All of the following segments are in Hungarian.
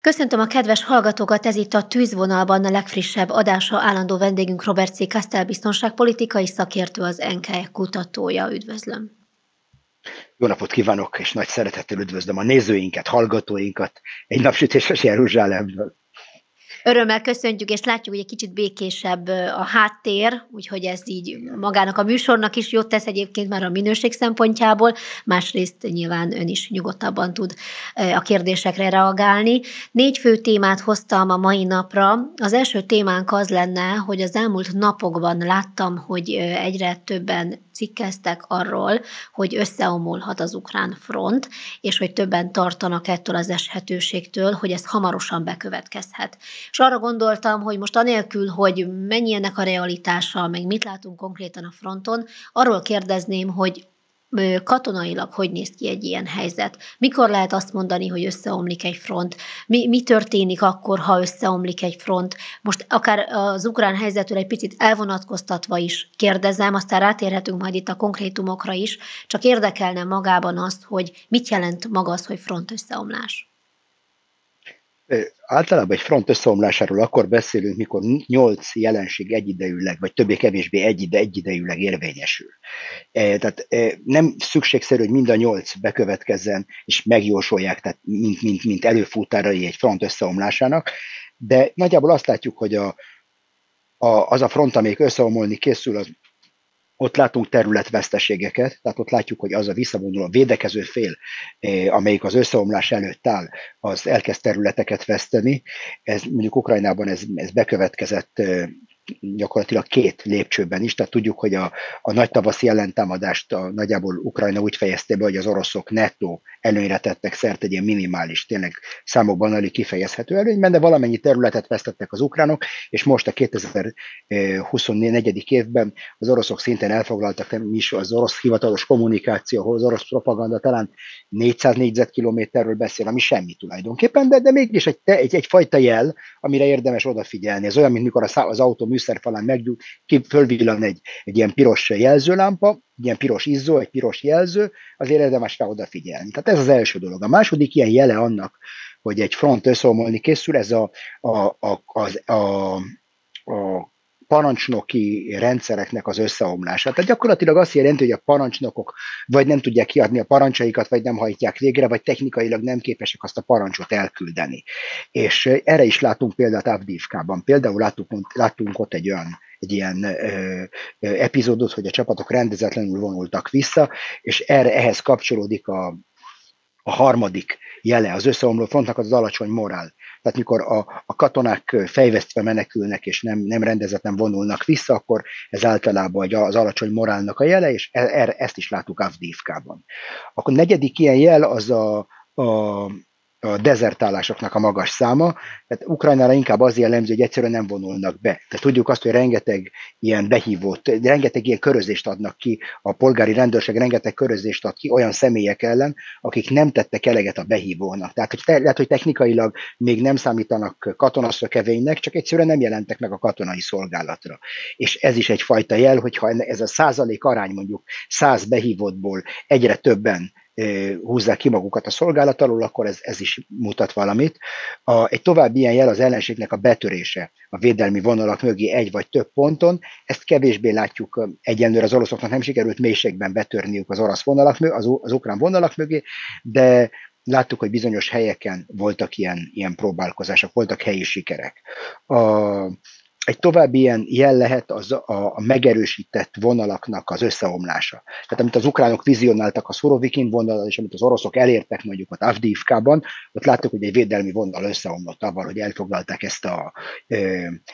Köszöntöm a kedves hallgatókat, ez itt a Tűzvonalban a legfrissebb adása, állandó vendégünk Robert C. Kastel biztonságpolitikai szakértő, az NKE kutatója. Üdvözlöm! Jó napot kívánok, és nagy szeretettel üdvözlöm a nézőinket, hallgatóinkat egy napsütéses Jeruzsálemből. Örömmel köszöntjük, és látjuk, hogy egy kicsit békésebb a háttér, úgyhogy ez így magának a műsornak is jót tesz egyébként már a minőség szempontjából, másrészt nyilván ön is nyugodtabban tud a kérdésekre reagálni. 4 fő témát hoztam a mai napra. Az első témánk az lenne, hogy az elmúlt napokban láttam, hogy egyre többen cikkeztek arról, hogy összeomolhat az ukrán front, és hogy többen tartanak ettől az eshetőségtől, hogy ez hamarosan bekövetkezhet. És arra gondoltam, hogy most anélkül, hogy mennyi ennek a realitása, meg mit látunk konkrétan a fronton, arról kérdezném, hogy katonailag hogy néz ki egy ilyen helyzet? Mikor lehet azt mondani, hogy összeomlik egy front? Mi történik akkor, ha összeomlik egy front? Most akár az ukrán helyzetről egy picit elvonatkoztatva is kérdezem, aztán rátérhetünk majd itt a konkrétumokra is, csak érdekelne magában azt, hogy mit jelent maga az, hogy front összeomlás? Általában egy front összeomlásáról akkor beszélünk, mikor 8 jelenség egyidejűleg, vagy többé-kevésbé egyidejűleg érvényesül. Tehát nem szükségszerű, hogy mind a 8 bekövetkezzen, és megjósolják, tehát mint előfutárai egy front összeomlásának, de nagyjából azt látjuk, hogy az a front, amelyik összeomolni készül, ott látunk területveszteségeket, tehát ott látjuk, hogy az a visszavonuló védekező fél, amelyik az összeomlás előtt áll, az elkezd területeket veszteni. Ez mondjuk Ukrajnában ez bekövetkezett gyakorlatilag 2 lépcsőben is, tehát tudjuk, hogy a nagy tavaszi ellentámadást nagyjából Ukrajna úgy fejezte be, hogy az oroszok nettó előnyre tettek szert egy ilyen minimális, tényleg számokban alig kifejezhető előnyben, de valamennyi területet vesztettek az ukránok, és most a 2024. évben az oroszok szinten elfoglaltak, nem is az orosz hivatalos kommunikáció, az orosz propaganda talán 400 négyzetkilométerről beszél, ami semmi tulajdonképpen, de mégis egyfajta jel, amire érdemes odafigyelni. Ez olyan, mint mikor az autó műszerfalán meggyújt, fölvillan egy ilyen piros jelzőlámpa, egy ilyen piros izzó, egy piros jelző, azért érdemes rá odafigyelni. Tehát ez az első dolog. A második ilyen jele annak, hogy egy front összeomolni készül, ez a parancsnoki rendszereknek az összeomlása. Tehát gyakorlatilag azt jelenti, hogy a parancsnokok vagy nem tudják kiadni a parancsaikat, vagy nem hajtják végre, vagy technikailag nem képesek azt a parancsot elküldeni. És erre is látunk példát Avdiivkában. Például láttunk ott egy ilyen epizódot, hogy a csapatok rendezetlenül vonultak vissza, és ehhez kapcsolódik a harmadik jele az összeomló frontnak, az alacsony morál. Tehát mikor a katonák fejvesztve menekülnek, és nem rendezetlen vonulnak vissza, akkor ez általában az alacsony morálnak a jele, és ezt is láttuk Avdiivkában. Akkor negyedik ilyen jel az a dezertálásoknak a magas száma, tehát Ukrajnára inkább az jellemző, hogy egyszerűen nem vonulnak be. Tehát tudjuk azt, hogy rengeteg ilyen behívót, rengeteg ilyen körözést adnak ki, a polgári rendőrség rengeteg körözést ad ki olyan személyek ellen, akik nem tettek eleget a behívónak. Tehát lehet, hogy technikailag még nem számítanak katonaszökevénynek, csak egyszerűen nem jelentek meg a katonai szolgálatra. És ez is egyfajta jel, hogyha ez a százalék arány mondjuk 100 behívottból egyre többen húzzák ki magukat a szolgálat alól, akkor ez is mutat valamit. Egy további ilyen jel az ellenségnek a betörése a védelmi vonalak mögé egy vagy több ponton. Ezt kevésbé látjuk, egyenlőre az oroszoknak nem sikerült mélységben betörniük az orosz vonalak mögé, az ukrán vonalak mögé, de láttuk, hogy bizonyos helyeken voltak ilyen próbálkozások, voltak helyi sikerek. Egy további ilyen jel lehet a megerősített vonalaknak az összeomlása. Tehát amit az ukránok vizionáltak a Surovikin vonalon, és amit az oroszok elértek mondjuk ott Avdiivkában, ott láttuk, hogy egy védelmi vonal összeomlott avval, hogy elfoglalták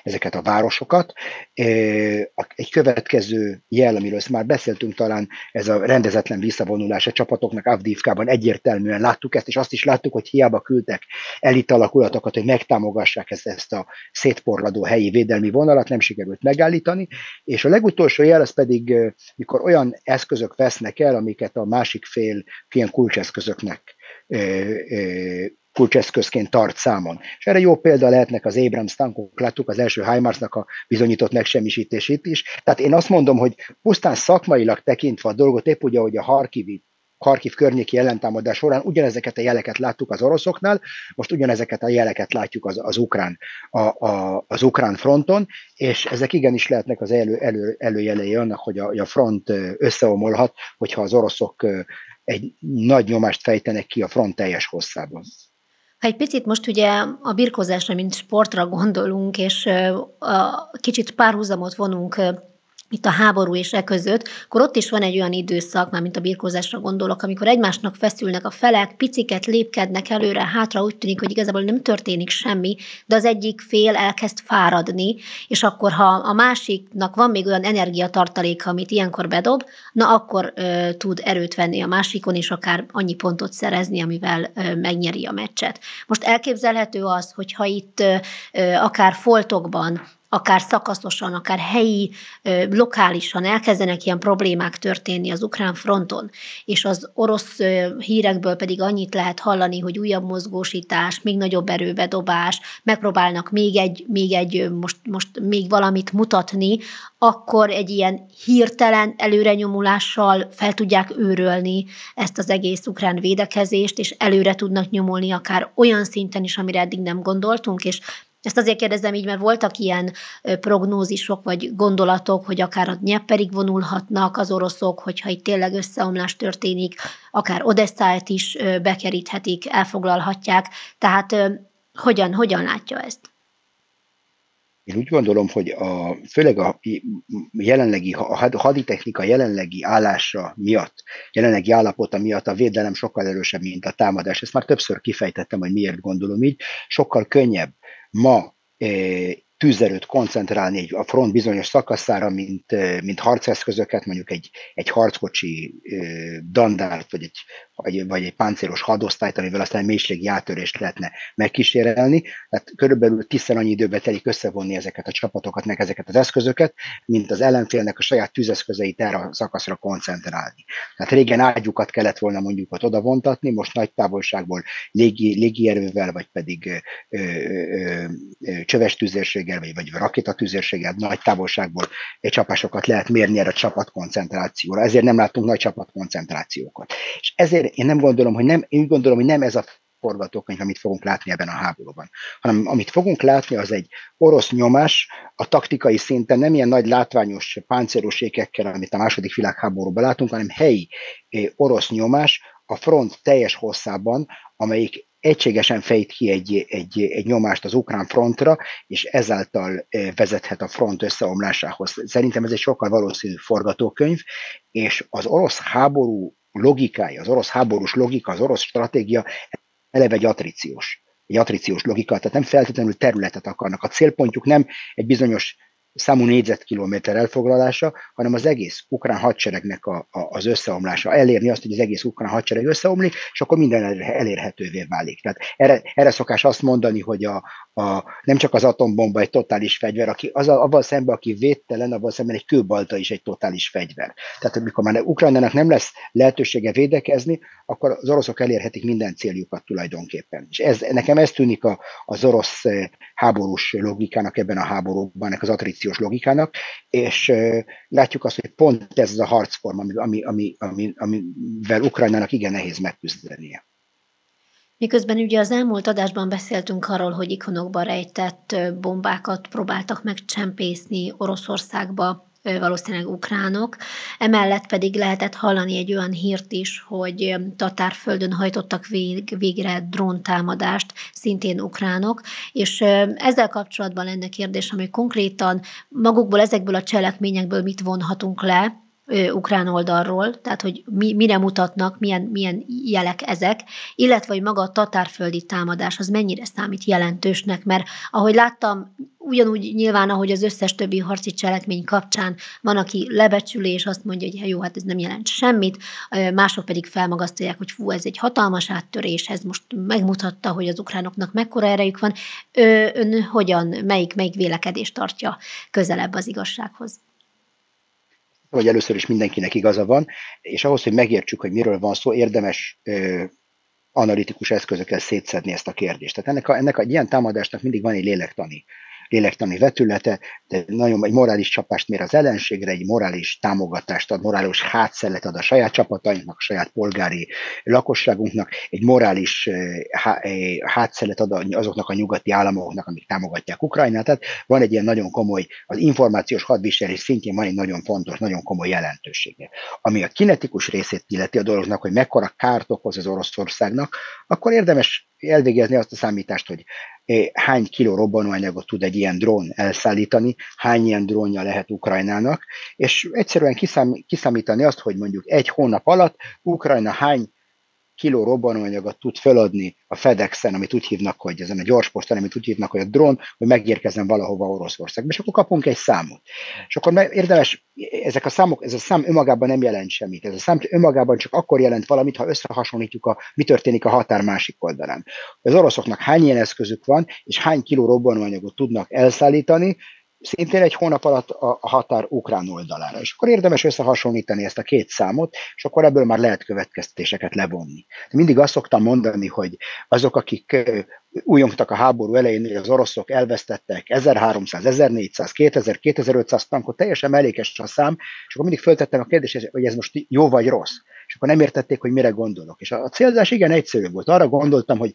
ezeket a városokat. Egy következő jel, amiről már beszéltünk talán, ez a rendezetlen visszavonulás a csapatoknak Avdiivkában, egyértelműen láttuk ezt, és azt is láttuk, hogy hiába küldtek elit alakulatokat, hogy megtámogassák ezt a szétporladó helyi védelmi vonalat, nem sikerült megállítani, és a legutolsó jel az pedig, mikor olyan eszközök vesznek el, amiket a másik fél ilyen kulcseszközként tart számon. És erre jó példa lehetnek az Abrams tankok, láttuk az első HIMARS-nak a bizonyított megsemmisítését is. Tehát én azt mondom, hogy pusztán szakmailag tekintve a dolgot, épp ugye, hogy a Harkivi Kharkiv környéki ellentámadás során ugyanezeket a jeleket láttuk az oroszoknál, most ugyanezeket a jeleket látjuk az ukrán fronton, és ezek igenis lehetnek az előjelei annak, hogy a front összeomolhat, hogyha az oroszok egy nagy nyomást fejtenek ki a front teljes hosszában. Ha egy picit most ugye a birkózásra, mint sportra gondolunk, és kicsit párhuzamot vonunk itt a háború és között, akkor ott is van egy olyan időszak, már mint a birkózásra gondolok, amikor egymásnak feszülnek a felek, piciket lépkednek előre, hátra, úgy tűnik, hogy igazából nem történik semmi, de az egyik fél elkezd fáradni, és akkor, ha a másiknak van még olyan energiatartaléka, amit ilyenkor bedob, na akkor tud erőt venni a másikon, és akár annyi pontot szerezni, amivel megnyeri a meccset. Most elképzelhető az, hogyha itt akár foltokban, akár szakaszosan, akár helyi, lokálisan elkezdenek ilyen problémák történni az ukrán fronton, és az orosz hírekből pedig annyit lehet hallani, hogy újabb mozgósítás, még nagyobb erőbedobás, megpróbálnak most még valamit mutatni, akkor egy ilyen hirtelen előrenyomulással fel tudják őrölni ezt az egész ukrán védekezést, és előre tudnak nyomulni akár olyan szinten is, amire eddig nem gondoltunk, és ezt azért kérdezem így, mert voltak ilyen prognózisok vagy gondolatok, hogy akár a Dnyeperig vonulhatnak az oroszok, hogyha itt tényleg összeomlás történik, akár Odesszát is bekeríthetik, elfoglalhatják. Tehát hogyan látja ezt? Én úgy gondolom, hogy főleg a haditechnika jelenlegi állása miatt, jelenlegi állapota miatt a védelem sokkal erősebb, mint a támadás. Ezt már többször kifejtettem, hogy miért gondolom így. Sokkal könnyebb ma tűzerőt koncentrálni a front bizonyos szakaszára, mint harceszközöket, mondjuk egy harckocsi dandárt, vagy egy páncélos hadosztályt, amivel aztán mélységi áttörést lehetne megkísérelni. Tehát körülbelül 10-szer annyi időbe telik összevonni ezeket a csapatokat, meg ezeket az eszközöket, mint az ellenfélnek a saját tűzeszközeit erre a szakaszra koncentrálni. Tehát régen ágyukat kellett volna mondjuk ott odavontatni, most nagy távolságból légierővel, vagy pedig csöves tüzérséggel, vagy rakétatüzérséggel nagy távolságból csapásokat lehet mérni erre a csapatkoncentrációra. Ezért nem látunk nagy csapatkoncentrációkat. És ezért én úgy gondolom, hogy nem ez a forgatókönyv, amit fogunk látni ebben a háborúban, hanem amit fogunk látni, az egy orosz nyomás a taktikai szinten, nem ilyen nagy látványos páncélos ékekkel, amit a második világháborúban látunk, hanem helyi orosz nyomás a front teljes hosszában, amelyik egységesen fejt ki egy nyomást az ukrán frontra, és ezáltal vezethet a front összeomlásához. Szerintem ez egy sokkal valószínűbb forgatókönyv, és az orosz háború logikája, az orosz háborús logika, az orosz stratégia eleve egy atríciós logika, tehát nem feltétlenül területet akarnak. A célpontjuk nem egy bizonyos számú négyzetkilométer elfoglalása, hanem az egész ukrán hadseregnek az összeomlása. Elérni azt, hogy az egész ukrán hadsereg összeomlik, és akkor minden elérhetővé válik. Tehát erre szokás azt mondani, hogy nem csak az atombomba egy totális fegyver, avval szemben, aki védtelen, avval szemben egy kőbalta is egy totális fegyver. Tehát amikor már Ukrajnának nem lesz lehetősége védekezni, akkor az oroszok elérhetik minden céljukat tulajdonképpen. És nekem ez tűnik az orosz háborús logikának ebben a háborúban, ennek az atríciós logikának, és látjuk azt, hogy pont ez az a harcform, amivel Ukrajnának igen nehéz megküzdenie. Miközben ugye az elmúlt adásban beszéltünk arról, hogy ikonokba rejtett bombákat próbáltak megcsempészni Oroszországba, valószínűleg ukránok. Emellett pedig lehetett hallani egy olyan hírt is, hogy Tatárföldön hajtottak végre dróntámadást, szintén ukránok, és ezzel kapcsolatban lenne kérdésem, hogy konkrétan magukból, ezekből a cselekményekből mit vonhatunk le, ukrán oldalról, tehát hogy mire mutatnak, milyen jelek ezek, illetve hogy maga a tatárföldi támadás az mennyire számít jelentősnek, mert ahogy láttam, ugyanúgy nyilván, ahogy az összes többi harci cselekmény kapcsán van, aki lebecsüli, és azt mondja, hogy jó, hát ez nem jelent semmit, mások pedig felmagasztalják, hogy fú, ez egy hatalmas áttörés, ez most megmutatta, hogy az ukránoknak mekkora erejük van. Ön melyik vélekedést tartja közelebb az igazsághoz? Hogy először is mindenkinek igaza van, és ahhoz, hogy megértsük, hogy miről van szó, érdemes analitikus eszközökkel szétszedni ezt a kérdést. Tehát ennek egy ilyen támadásnak mindig van egy lélektani lélektani vetülete, de nagyon egy morális csapást mér az ellenségre, egy morális támogatást ad, morális hátszellet ad a saját csapatainknak, a saját polgári lakosságunknak, egy morális hátszellet ad azoknak a nyugati államoknak, amik támogatják Ukrajnát. Tehát van egy ilyen nagyon komoly, az információs hadviselés szintjén van egy nagyon fontos, nagyon komoly jelentősége. Ami a kinetikus részét illeti a dolognak, hogy mekkora kárt okoz az Oroszországnak, akkor érdemes elvégezni azt a számítást, hogy hány kiló robbanóanyagot tud egy ilyen drón elszállítani, hány ilyen drónja lehet Ukrajnának, és egyszerűen kiszámítani azt, hogy mondjuk egy hónap alatt Ukrajna hány kiló robbanóanyagot tud feladni a FedEx-en, amit úgy hívnak, hogy ezen a gyorspostán, amit úgy hívnak, hogy a drón, hogy megérkezzen valahova Oroszországba, és akkor kapunk egy számot. És akkor érdemes, ezek a számok, ez a szám önmagában nem jelent semmit. Ez a szám önmagában csak akkor jelent valamit, ha összehasonlítjuk, mi történik a határ másik oldalán. Az oroszoknak hány ilyen eszközük van, és hány kiló robbanóanyagot tudnak elszállítani, szintén egy hónap alatt a határ ukrán oldalára. És akkor érdemes összehasonlítani ezt a két számot, és akkor ebből már lehet következtetéseket levonni. De mindig azt szoktam mondani, hogy azok, akik újongtak a háború elején, hogy az oroszok elvesztettek 1300, 1400, 2000, 2500 tankot, teljesen mellékes a szám, és akkor mindig föltettem a kérdést, hogy ez most jó vagy rossz. És akkor nem értették, hogy mire gondolok. És a célzás igen egyszerű volt. Arra gondoltam, hogy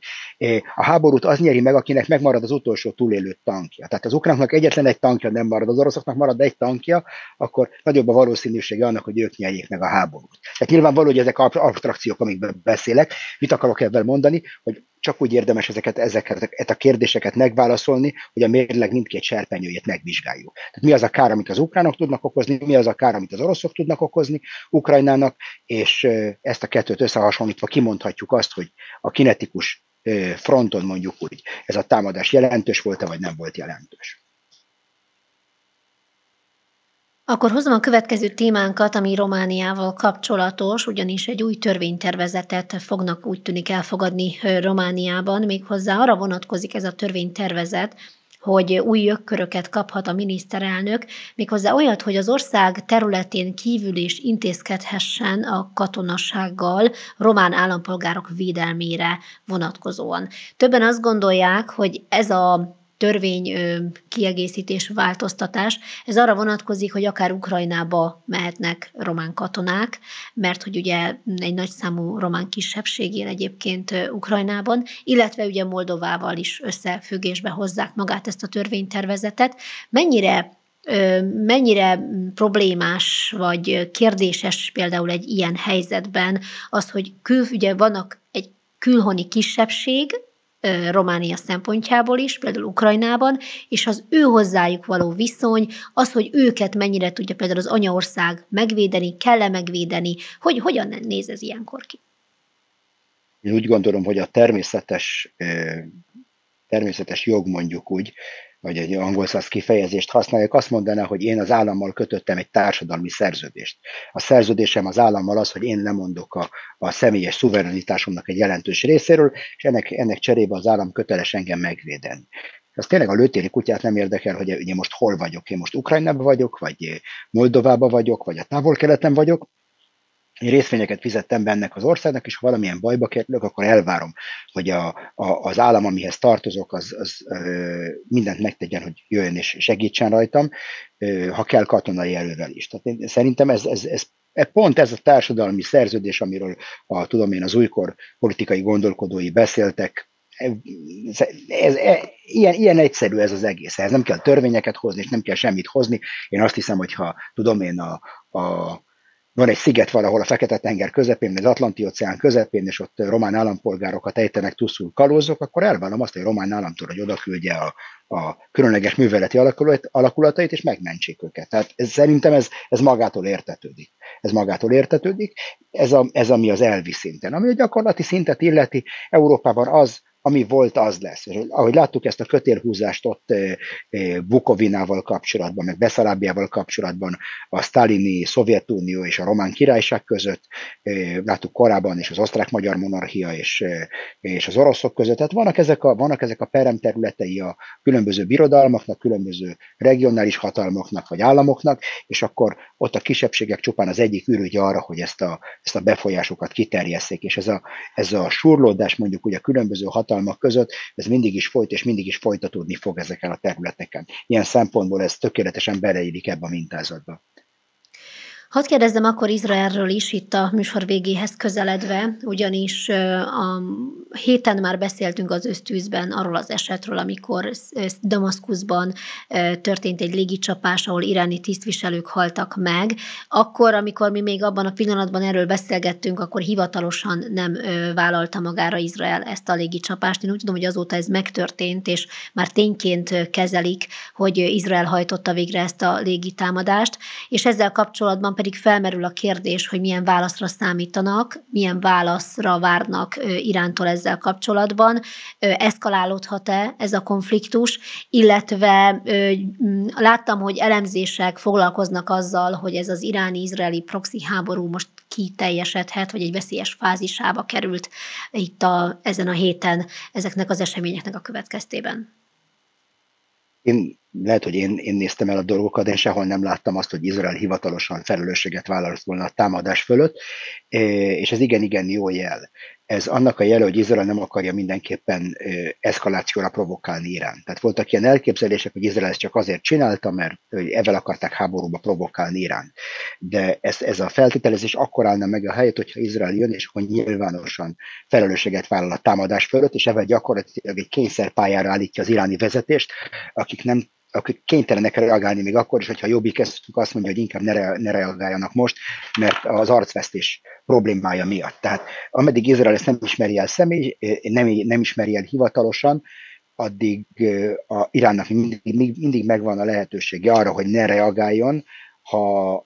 a háborút az nyeri meg, akinek megmarad az utolsó túlélő tankja. Tehát az ukránoknak egyetlen egy tankja nem marad, az oroszoknak marad egy tankja, akkor nagyobb a valószínűsége annak, hogy ők nyerjék meg a háborút. Tehát nyilvánvaló, hogy ezek abstrakciók, amikben beszélek. Mit akarok ebben mondani, hogy csak úgy érdemes ezeket a kérdéseket megválaszolni, hogy a mérleg mindkét serpenyőjét megvizsgáljuk. Tehát mi az a kár, amit az ukránok tudnak okozni, mi az a kár, amit az oroszok tudnak okozni Ukrajnának, és ezt a kettőt összehasonlítva kimondhatjuk azt, hogy a kinetikus fronton mondjuk úgy, ez a támadás jelentős volt-e, vagy nem volt jelentős. Akkor hozom a következő témánkat, ami Romániával kapcsolatos, ugyanis egy új törvénytervezetet fognak úgy tűnik elfogadni Romániában, méghozzá arra vonatkozik ez a törvénytervezet, hogy új jogköröket kaphat a miniszterelnök, méghozzá olyat, hogy az ország területén kívül is intézkedhessen a katonassággal román állampolgárok védelmére vonatkozóan. Többen azt gondolják, hogy ez a törvény kiegészítés, változtatás, ez arra vonatkozik, hogy akár Ukrajnába mehetnek román katonák, mert hogy ugye egy nagyszámú román kisebbség él egyébként Ukrajnában, illetve ugye Moldovával is összefüggésbe hozzák magát ezt a törvénytervezetet. Mennyire problémás vagy kérdéses például egy ilyen helyzetben az, hogy ugye vannak egy külhoni kisebbség, Románia szempontjából is, például Ukrajnában, és az ő hozzájuk való viszony, az, hogy őket mennyire tudja például az anyaország megvédeni, kell-e megvédeni, hogy hogyan néz ez ilyenkor ki? Én úgy gondolom, hogy a természetes jog, mondjuk úgy, vagy egy angol száz kifejezést használják, azt mondaná, hogy én az állammal kötöttem egy társadalmi szerződést. A szerződésem az állammal az, hogy én lemondok a személyes szuverenitásomnak egy jelentős részéről, és ennek cserébe az állam köteles engem megvédeni. Az tényleg a lőtéri kutyát nem érdekel, hogy én most hol vagyok. Én most Ukrajnában vagyok, vagy Moldovában vagyok, vagy a távol-keleten vagyok. Én részvényeket fizettem be ennek az országnak, és ha valamilyen bajba kerülök, akkor elvárom, hogy az állam, amihez tartozok, az mindent megtegyen, hogy jöjjön és segítsen rajtam, ha kell katonai erővel is. Tehát én szerintem pont ez a társadalmi szerződés, amiről az újkor politikai gondolkodói beszéltek, ilyen egyszerű ez az egész. Ehhez nem kell törvényeket hozni, és nem kell semmit hozni. Én azt hiszem, hogyha van egy sziget valahol a Fekete-tenger közepén, az Atlanti-óceán közepén, és ott román állampolgárokat ejtenek túszul kalózok, akkor elvárom azt, hogy a román államtól, hogy odaküldje a különleges műveleti alakulatait, és megmentsék őket. Tehát szerintem ez magától értetődik. Ez ami az elvi szinten. Ami a gyakorlati szintet illeti, Európában ami volt, az lesz. És ahogy láttuk ezt a kötélhúzást ott Bukovinával kapcsolatban, meg Beszarábiával kapcsolatban, a sztálini Szovjetunió és a Román Királyság között, láttuk korábban is az osztrák-magyar monarchia és az oroszok között. Tehát vannak ezek a peremterületei a különböző birodalmaknak, különböző regionális hatalmaknak vagy államoknak, és akkor ott a kisebbségek csupán az egyik ürügy arra, hogy ezt a befolyásokat kiterjesszék, és ez a surlódás mondjuk ugye a különböző hatalmak hatalmak között, ez mindig is folyt, és mindig is folytatódni fog ezeken a területeken. Ilyen szempontból ez tökéletesen beleillik ebbe a mintázatba. Hadd kérdezzem akkor Izraelről is itt a műsor végéhez közeledve, ugyanis a héten már beszéltünk az Öztűzben arról az esetről, amikor Damaszkuszban történt egy légicsapás, ahol iráni tisztviselők haltak meg. Akkor, amikor mi még abban a pillanatban erről beszélgettünk, akkor hivatalosan nem vállalta magára Izrael ezt a légicsapást. Én úgy tudom, hogy azóta ez megtörtént, és már tényként kezelik, hogy Izrael hajtotta végre ezt a légitámadást, és ezzel kapcsolatban pedig felmerül a kérdés, hogy milyen válaszra számítanak, milyen válaszra várnak Irántól ezzel kapcsolatban. Eszkalálódhat-e ez a konfliktus, illetve láttam, hogy elemzések foglalkoznak azzal, hogy ez az iráni-izraeli proxy háború most kiteljesedhet, vagy egy veszélyes fázisába került itt ezen a héten ezeknek az eseményeknek a következtében. Lehet, hogy én néztem el a dolgokat, de én sehol nem láttam azt, hogy Izrael hivatalosan felelősséget vállalt volna a támadás fölött, és ez igen jó jel. Ez annak a jele, hogy Izrael nem akarja mindenképpen eszkalációra provokálni Iránt. Tehát voltak ilyen elképzelések, hogy Izrael ezt csak azért csinálta, mert ezzel akarták háborúba provokálni Iránt. De ez a feltételezés akkor állna meg a helyet, hogyha Izrael jön, és akkor nyilvánosan felelősséget vállal a támadás fölött, és ezzel gyakorlatilag egy kényszerpályára állítja az iráni vezetést, akik kénytelenek reagálni még akkor is, hogyha Jobbik azt mondja, hogy inkább ne reagáljanak most, mert az arcvesztés problémája miatt. Tehát ameddig Izrael ezt nem ismeri el nem ismeri el hivatalosan, addig a Iránnak mindig megvan a lehetősége arra, hogy ne reagáljon,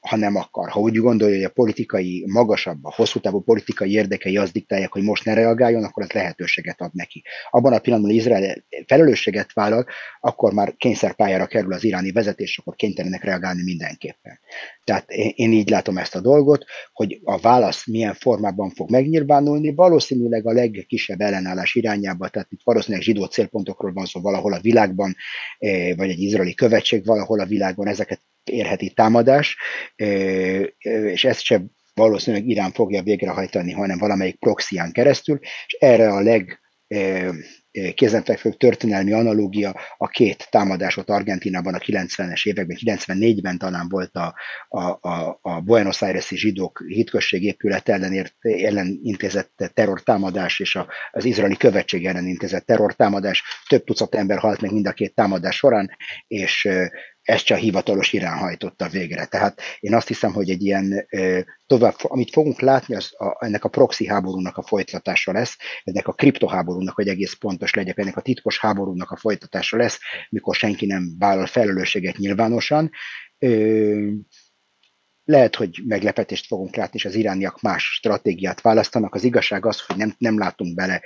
ha nem akar. Ha úgy gondolja, hogy a politikai magasabb, a hosszú távú politikai érdekei azt diktálják, hogy most ne reagáljon, akkor ez lehetőséget ad neki. Abban a pillanatban, hogy Izrael felelősséget vállal, akkor már kényszerpályára kerül az iráni vezetés, akkor kénytelenek reagálni mindenképpen. Tehát én így látom ezt a dolgot, hogy a válasz milyen formában fog megnyilvánulni, valószínűleg a legkisebb ellenállás irányába, tehát itt valószínűleg zsidó célpontokról van szó valahol a világban, vagy egy izraeli követség valahol a világban, ezeket érheti támadás, és ezt sem valószínűleg Irán fogja végrehajtani, hanem valamelyik proxián keresztül, és erre a kézenfekvő történelmi analógia a két támadásot Argentínában a 90-es években, 94-ben talán volt a Buenos Aires-i zsidók hitközség épület ellen intézett terrortámadás, és az izraeli követség ellen intézett terrortámadás. Több tucat ember halt meg mind a két támadás során, és ezt csak hivatalos Irán hajtotta végre. Tehát én azt hiszem, hogy egy ilyen amit fogunk látni, ennek a proxy háborúnak a folytatása lesz, ennek a kriptoháborúnak, hogy egész pontos legyek, ennek a titkos háborúnak a folytatása lesz, mikor senki nem vállal felelősséget nyilvánosan. Lehet, hogy meglepetést fogunk látni, és az irániak más stratégiát választanak. Az igazság az, hogy nem látunk bele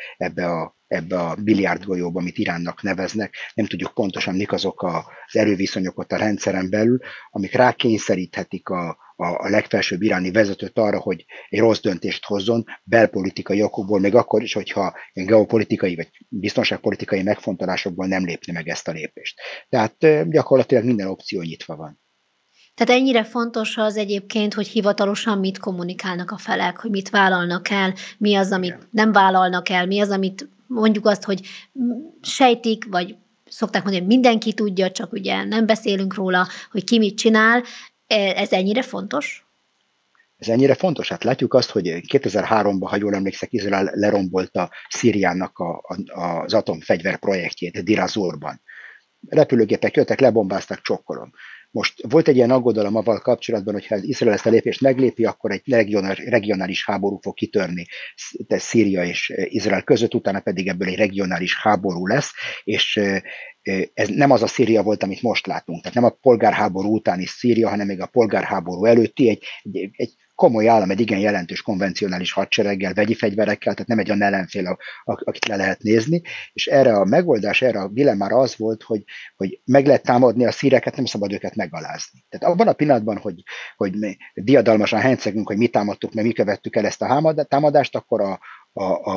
ebbe a biliárdgolyóba, amit Iránnak neveznek. Nem tudjuk pontosan, mik azok az erőviszonyok ott a rendszeren belül, amik rákényszeríthetik a legfelsőbb iráni vezetőt arra, hogy egy rossz döntést hozzon belpolitikai okokból, még akkor is, hogyha geopolitikai vagy biztonságpolitikai megfontolásokból nem lépni meg ezt a lépést. Tehát gyakorlatilag minden opció nyitva van. Tehát ennyire fontos az egyébként, hogy hivatalosan mit kommunikálnak a felek, hogy mit vállalnak el, mi az, amit nem vállalnak el, mi az, amit mondjuk azt, hogy sejtik, vagy szokták mondani, hogy mindenki tudja, csak ugye nem beszélünk róla, hogy ki mit csinál. Ez ennyire fontos? Ez ennyire fontos? Hát látjuk azt, hogy 2003-ban, ha jól emlékszek, Izrael lerombolta Szíriának az atomfegyver projektjét, Deir ez-Zorban. Repülőgépek jöttek, lebombáztak, csokkolom. Most volt egy ilyen aggodalom avval kapcsolatban, hogy ha Izrael ezt a lépést meglépi, akkor egy regionális háború fog kitörni Szíria és Izrael között, utána pedig ebből egy regionális háború lesz, és ez nem az a Szíria volt, amit most látunk. Tehát nem a polgárháború utáni Szíria, hanem még a polgárháború előtti egy komoly állam, egy igen jelentős konvencionális hadsereggel, vegyi fegyverekkel, tehát nem egy olyan ellenfél, akit le lehet nézni, és erre a megoldás, erre a dilemmára az volt, hogy meg lehet támadni a szíreket, nem szabad őket megalázni. Tehát abban a pillanatban, hogy diadalmasan hencegünk, hogy mi támadtuk, mert mi követtük el ezt a támadást, akkor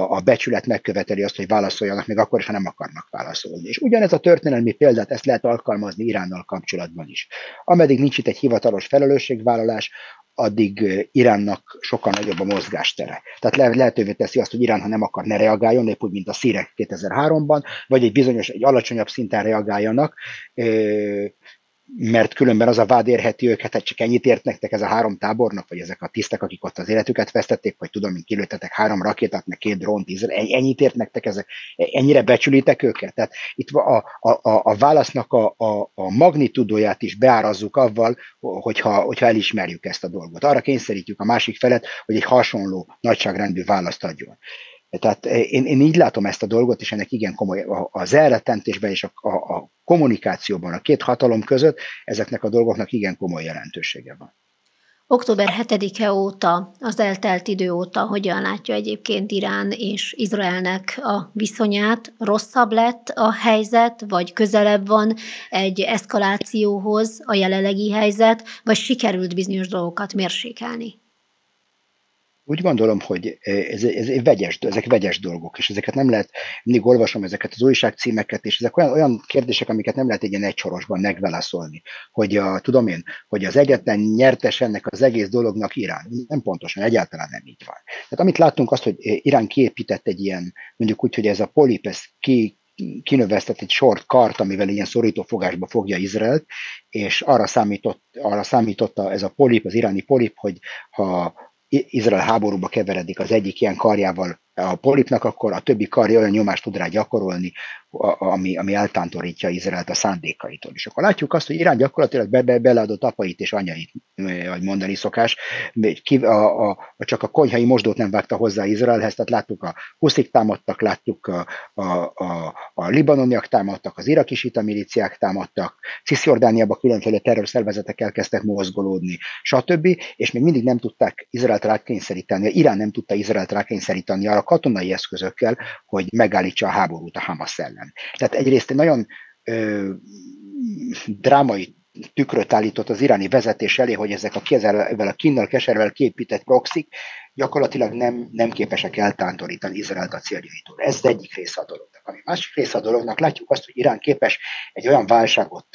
a becsület megköveteli azt, hogy válaszoljanak, még akkor is, ha nem akarnak válaszolni. És ugyanez a történelmi példát, ezt lehet alkalmazni Iránnal kapcsolatban is. Ameddig nincs itt egy hivatalos felelősségvállalás, addig Iránnak sokkal nagyobb a mozgástere. Tehát lehetővé teszi azt, hogy Irán, ha nem akar, ne reagáljon, épp úgy, mint a szírek 2003-ban, vagy egy alacsonyabb szinten reagáljanak, mert különben az a vád érheti őket, hát csak ennyit ért nektek ez a 3 tábornok, vagy ezek a tisztek, akik ott az életüket vesztették, vagy tudom, mint kilőttetek 3 rakétát, meg 2 drónt, ennyit ért nektek ezek, ennyire becsülitek őket? Tehát itt a válasznak a magnitudóját is beárazzuk avval, hogyha elismerjük ezt a dolgot. Arra kényszerítjük a másik felet, hogy egy hasonló nagyságrendű választ adjon. Tehát én így látom ezt a dolgot, és ennek igen komoly az elrettentésben és a kommunikációban a két hatalom között ezeknek a dolgoknak igen komoly jelentősége van. Október 7-e óta, az eltelt idő óta hogyan látja egyébként Irán és Izraelnek a viszonyát? Rosszabb lett a helyzet, vagy közelebb van egy eszkalációhoz a jelenlegi helyzet, vagy sikerült bizonyos dolgokat mérsékelni? Úgy gondolom, hogy ezek vegyes dolgok, és ezeket nem lehet, mindig olvasom ezeket az újságcímeket, és ezek olyan kérdések, amiket nem lehet egy ilyen egysorosban megválaszolni, hogy az egyetlen nyertes ennek az egész dolognak Irán. Nem pontosan, egyáltalán nem így van. Tehát amit láttunk azt, hogy Irán kiépített egy ilyen, mondjuk úgy, hogy ez a polip, ez kinövesztett egy sort kart, amivel ilyen szorítófogásba fogja Izraelt, és arra számította ez a polip, az iráni polip, hogy ha Izrael háborúba keveredik az egyik ilyen karjával a polipnak, akkor a többi karja olyan nyomást tud rá gyakorolni, ami eltántorítja Izraelt a szándékaitól. És akkor látjuk azt, hogy Irán gyakorlatilag beleadott apait és anyait, ahogy mondani szokás, csak a konyhai mosdót nem vágta hozzá Izraelhez, tehát láttuk a huszik támadtak, láttuk a libanoniak támadtak, az iraki sita milíciák támadtak, Cisjordániában különféle terrorszervezetek elkezdtek mozgolódni, stb. És még mindig nem tudták Izraelt rákényszeríteni, Irán nem tudta Izraelt rákényszeríteni arra katonai eszközökkel, hogy megállítsa a háborút a Hamasz ellen. Tehát egyrészt egy nagyon drámai tükröt állított az iráni vezetés elé, hogy ezek a Kínnal, Keservel képített proxik gyakorlatilag nem képesek eltántorítani Izraelt a céljaitól. Ez az egyik része a dolognak. A másik része a dolognak látjuk azt, hogy Irán képes egy olyan válságot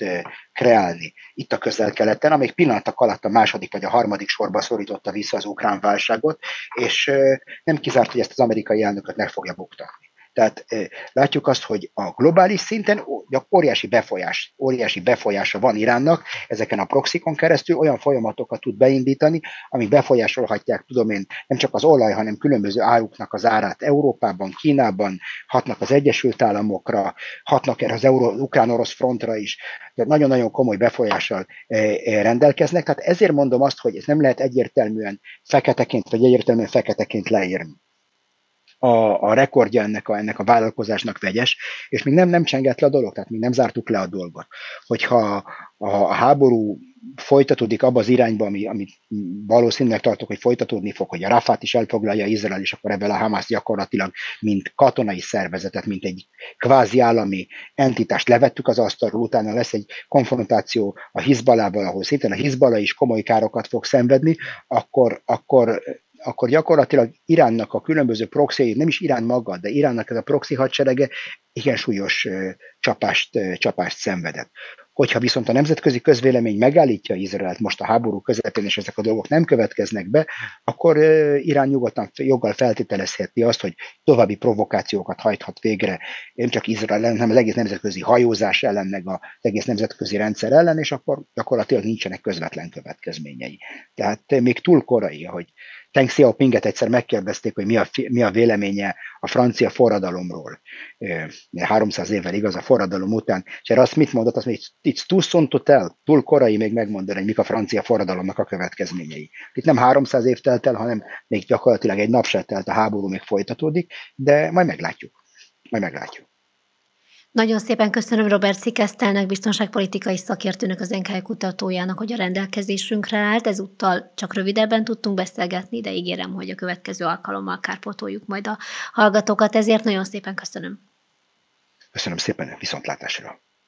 kreálni itt a Közel-Keleten, amelyik pillanatok alatt a második vagy a harmadik sorba szorította vissza az ukrán válságot, és nem kizárt, hogy ezt az amerikai elnököt meg fogja buktatni. Tehát látjuk azt, hogy a globális szinten óriási befolyása van Iránnak, ezeken a proxikon keresztül olyan folyamatokat tud beindítani, amik befolyásolhatják, nem csak az olaj, hanem különböző áruknak az árát Európában, Kínában, hatnak az Egyesült Államokra, hatnak erre az ukrán-orosz frontra is, tehát nagyon-nagyon komoly befolyással rendelkeznek, tehát ezért mondom azt, hogy ez nem lehet egyértelműen feketeként leírni. A rekordja ennek a vállalkozásnak vegyes, és még nem csengett le a dolog, tehát még nem zártuk le a dolgot. Hogyha a háború folytatódik abba az irányba, amit valószínűleg tartok, hogy folytatódni fog, hogy a Rafát is elfoglalja Izrael, és akkor ebből a Hamász gyakorlatilag, mint katonai szervezetet, mint egy kvázi állami entitást levettük az asztalról, utána lesz egy konfrontáció a Hizbalával, ahol szintén a Hizbala is komoly károkat fog szenvedni, akkor gyakorlatilag Iránnak a különböző proxi, nem is Irán maga, de Iránnak ez a proxy hadserege igen súlyos csapást szenvedett. Hogyha viszont a nemzetközi közvélemény megállítja Izraelt most a háború közepén, és ezek a dolgok nem következnek be, akkor Irán nyugodtan joggal feltételezheti azt, hogy további provokációkat hajthat végre, nem csak Izrael ellen, hanem az egész nemzetközi hajózás ellen, meg az egész nemzetközi rendszer ellen, és akkor gyakorlatilag nincsenek közvetlen következményei. Tehát még túl korai, ahogy Deng Xiaopinget egyszer megkérdezték, hogy mi a véleménye a francia forradalomról. 300 évvel igaz a forradalom után, és erre azt mit mondott? Azt mondja, it's too soon to tell, túl korai még megmondani, hogy mik a francia forradalomnak a következményei. Itt nem 300 év telt el, hanem még gyakorlatilag egy nap se telt, a háború még folytatódik, de majd meglátjuk. Nagyon szépen köszönöm Robert Szikesztelnek, biztonságpolitikai szakértőnek, az NKI kutatójának, hogy a rendelkezésünkre állt. Ezúttal csak rövidebben tudtunk beszélgetni, de ígérem, hogy a következő alkalommal kárpótoljuk majd a hallgatókat. Ezért nagyon szépen köszönöm. Köszönöm szépen, viszontlátásra.